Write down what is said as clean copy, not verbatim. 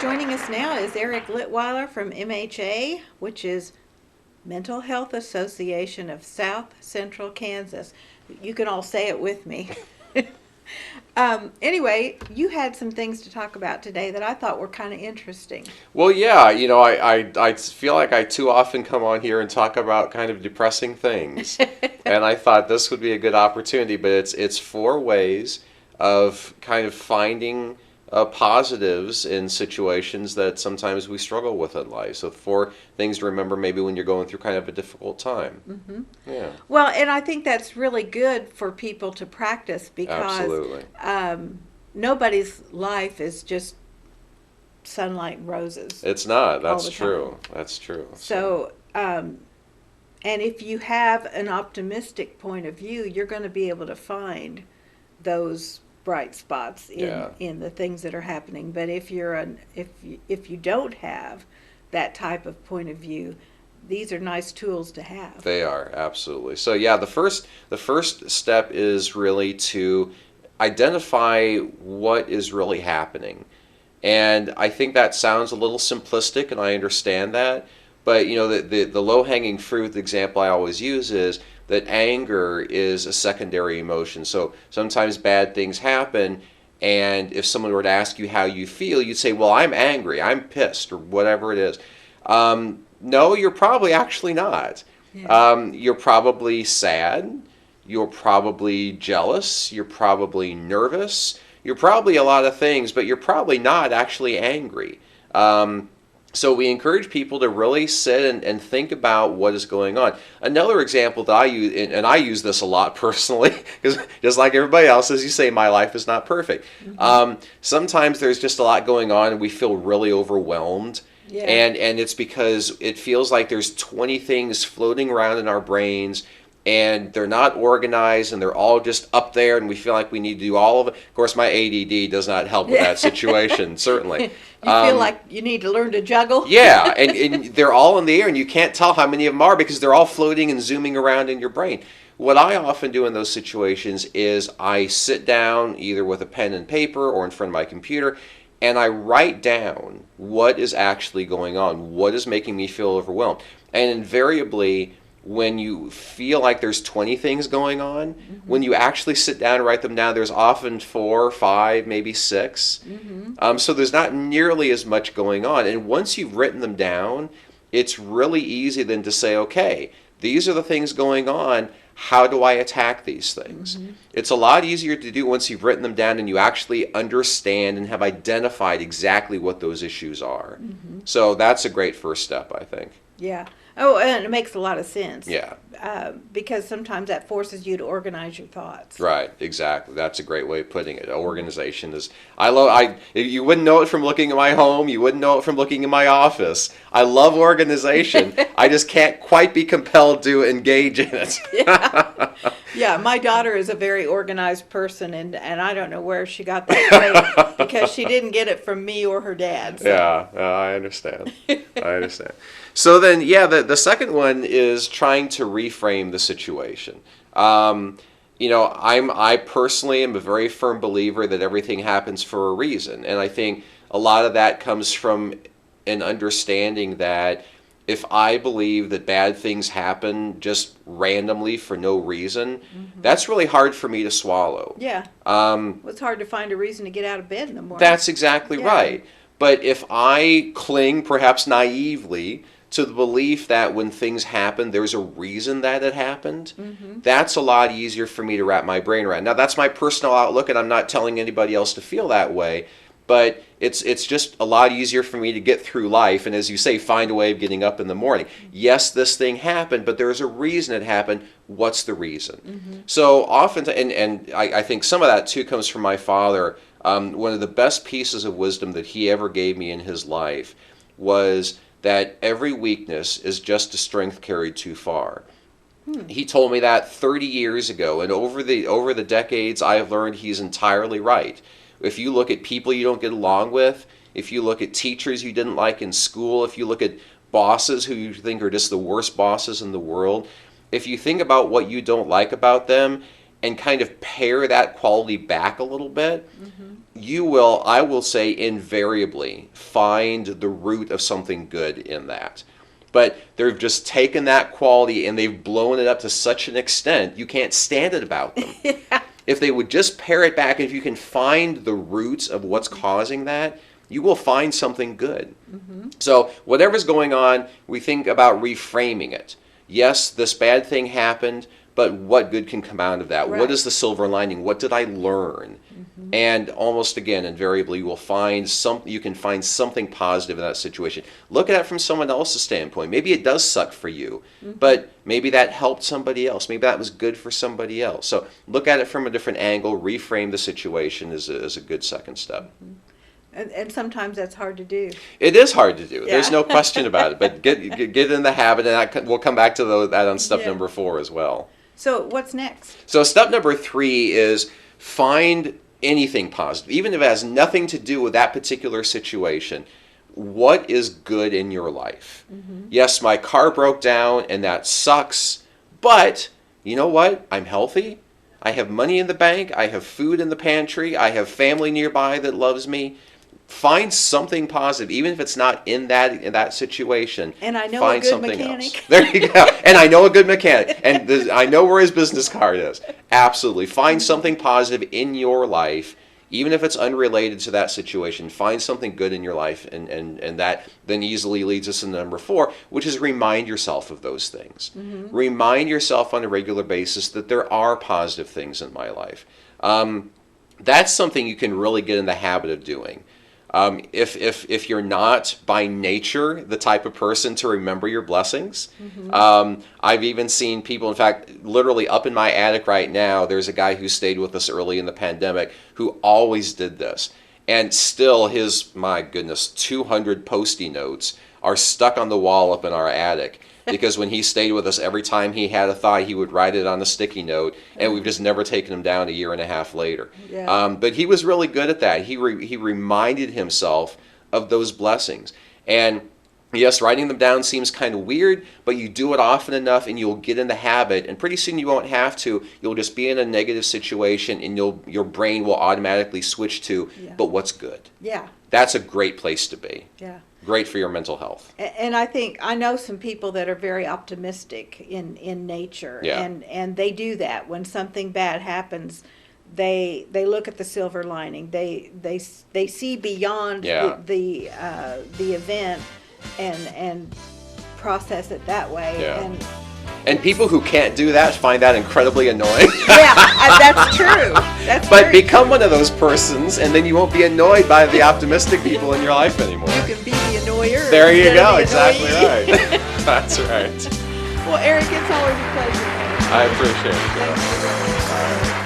Joining us now is Eric Litweiler from MHA, which is Mental Health Association of South Central Kansas. You can all say it with me. Anyway, you had some things to talk about today that I thought were kind of interesting. Well, yeah, I feel like I too often come on here and talk about kind of depressing things, and I thought this would be a good opportunity. But it's four ways of kind of finding positives in situations that sometimes we struggle with in life. So four things to remember maybe when you're going through kind of a difficult time. Yeah, Well, and I think that's really good for people to practice because absolutely. nobody's life is just sunlight and roses It's not. all That's the true. time. That's true. So, and if you have an optimistic point of view, you're going to be able to find those bright spots Yeah. in the things that are happening. But if if you don't have that type of point of view, these are nice tools to have. They are, absolutely. So yeah, the first step is really to identify what is really happening. And I think that sounds a little simplistic, and I understand that. But the low-hanging fruit, the example I always use is that anger is a secondary emotion. So sometimes bad things happen, and if someone were to ask you how you feel, you'd say, well, I'm angry, I'm pissed, or whatever it is. No, you're probably actually not. Yeah. You're probably sad. You're probably jealous. You're probably nervous. You're probably a lot of things, but you're probably not actually angry. So we encourage people to really sit and think about what is going on. Another example that I use, and I use this a lot personally, because just like everybody else, as you say, my life is not perfect. Sometimes there's just a lot going on and we feel really overwhelmed. Yeah. And it's because it feels like there's 20 things floating around in our brains, and they're not organized, and they're all just up there, and we feel like we need to do all of it. Of course, my ADD does not help with that situation, certainly. You feel like you need to learn to juggle? Yeah, and they're all in the air, and you can't tell how many of them are because they're all floating and zooming around in your brain. What I often do in those situations is I sit down either with a pen and paper or in front of my computer, and I write down what is actually going on, what is making me feel overwhelmed. And invariably, when you feel like there's 20 things going on, when you actually sit down and write them down, there's often 4, 5, maybe 6. So there's not nearly as much going on. And once you've written them down, it's really easy then to say, okay, these are the things going on. How do I attack these things? It's a lot easier to do once you've written them down and you actually understand and have identified exactly what those issues are. So that's a great first step, I think. Yeah. Oh, and it makes a lot of sense. Yeah. Because sometimes that forces you to organize your thoughts. Right, exactly. That's a great way of putting it. Organization is. I you wouldn't know it from looking at my home. You wouldn't know it from looking in my office. I love organization. I just can't quite be compelled to engage in it. Yeah, my daughter is a very organized person, and I don't know where she got that trait because she didn't get it from me or her dad. So. Yeah, I understand. I understand. So then, yeah, the second one is trying to reframe the situation. I personally am a very firm believer that everything happens for a reason, and I think a lot of that comes from an understanding that if I believe that bad things happen just randomly for no reason, that's really hard for me to swallow. Yeah. Well, it's hard to find a reason to get out of bed in the morning. That's exactly Yeah. right. But if I cling, perhaps naively, to the belief that when things happen, there's a reason that it happened, that's a lot easier for me to wrap my brain around. Now, that's my personal outlook, and I'm not telling anybody else to feel that way, but it's just a lot easier for me to get through life, and as you say, find a way of getting up in the morning. Yes, this thing happened, but there's a reason it happened. What's the reason? So often, and I think some of that too comes from my father. One of the best pieces of wisdom that he ever gave me in his life was that every weakness is just a strength carried too far. He told me that 30 years ago, and over the decades, I have learned he's entirely right. If you look at people you don't get along with, if you look at teachers you didn't like in school, if you look at bosses who you think are just the worst bosses in the world, if you think about what you don't like about them, and kind of pare that quality back a little bit, you will, I will say, invariably find the root of something good in that. But they've just taken that quality and they've blown it up to such an extent you can't stand it about them. Yeah. If they would just pare it back, and if you can find the roots of what's causing that, you will find something good. So whatever's going on, we think about reframing it. Yes, this bad thing happened, but what good can come out of that? Right. What is the silver lining? What did I learn? And almost again, invariably, you can find something positive in that situation. Look at it from someone else's standpoint. Maybe it does suck for you, but maybe that helped somebody else. Maybe that was good for somebody else. So look at it from a different angle. Reframe the situation is a good second step. And sometimes that's hard to do. It is hard to do. Yeah. There's no question about it. But get in the habit, and we'll come back to that on step Yeah. number 4 as well. So what's next? So step number 3 is find anything positive, even if it has nothing to do with that particular situation. What is good in your life? Yes, my car broke down and that sucks, but you know what? I'm healthy. I have money in the bank. I have food in the pantry. I have family nearby that loves me. Find something positive, even if it's not in that situation. And I know find a good something mechanic. else. There you go. And I know a good mechanic. And I know where his business card is. Absolutely. Find something positive in your life, even if it's unrelated to that situation. Find something good in your life, and that then easily leads us to number 4, which is remind yourself of those things. Remind yourself on a regular basis that there are positive things in my life. That's something you can really get in the habit of doing. If you're not by nature the type of person to remember your blessings, I've even seen people, in fact, literally up in my attic right now, there's a guy who stayed with us early in the pandemic who always did this. And still his, my goodness, 200 Post-it notes are stuck on the wall up in our attic. Because when he stayed with us, every time he had a thought, he would write it on a sticky note, and we've just never taken him down a year and a half later. Yeah. But he was really good at that. He reminded himself of those blessings. And yes, writing them down seems kind of weird, but you do it often enough, and you'll get in the habit, and pretty soon you won't have to. You'll just be in a negative situation, and your brain will automatically switch to, but what's good? Yeah. That's a great place to be. Yeah. Great for your mental health. And I think I know some people that are very optimistic in nature, Yeah. and they do that when something bad happens. They look at the silver lining. They see beyond Yeah. the event and process it that way. Yeah. And people who can't do that find that incredibly annoying. That's true. That's But very become one of those persons, and then you won't be annoyed by the optimistic people in your life anymore. You can be the annoyer. There you instead of go. the Exactly annoyee. right. That's right. Well, Eric, it's always a pleasure. I appreciate it. Thanks for doing this. All right.